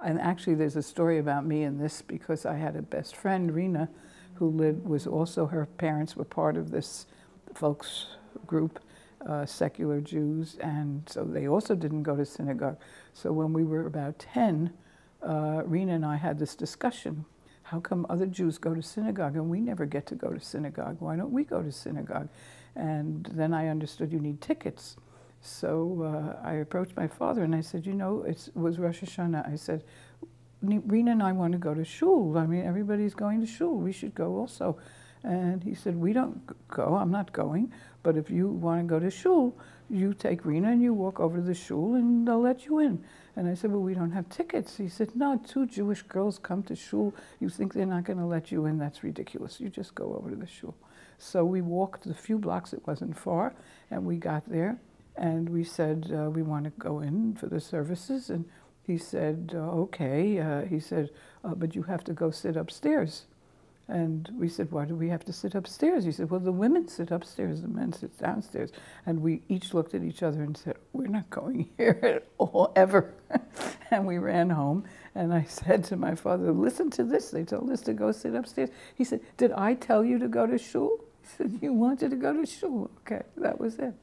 And actually, there's a story about me in this because I had a best friend, Rena, who was also, her parents were part of this folks group, secular Jews, and so they also didn't go to synagogue. So when we were about 10, Rena and I had this discussion. How come other Jews go to synagogue and we never get to go to synagogue? Why don't we go to synagogue? And then I understood you need tickets. So I approached my father and I said, you know, it was Rosh Hashanah. I said, Rena and I want to go to Shul. I mean, everybody's going to Shul. We should go also. And he said, we don't go. I'm not going. But if you want to go to Shul, you take Rena and you walk over to the Shul and they'll let you in. And I said, well, we don't have tickets. He said, no, 2 Jewish girls come to Shul. You think they're not going to let you in? That's ridiculous. You just go over to the Shul. So we walked a few blocks. It wasn't far. And we got there. And we said, we want to go in for the services. And he said, okay. He said, but you have to go sit upstairs. And we said, why do we have to sit upstairs? He said, well, the women sit upstairs, the men sit downstairs. And we each looked at each other and said, we're not going here at all, ever. And we ran home. And I said to my father, listen to this. They told us to go sit upstairs. He said, did I tell you to go to Shul? He said, you wanted to go to Shul. Okay, that was it.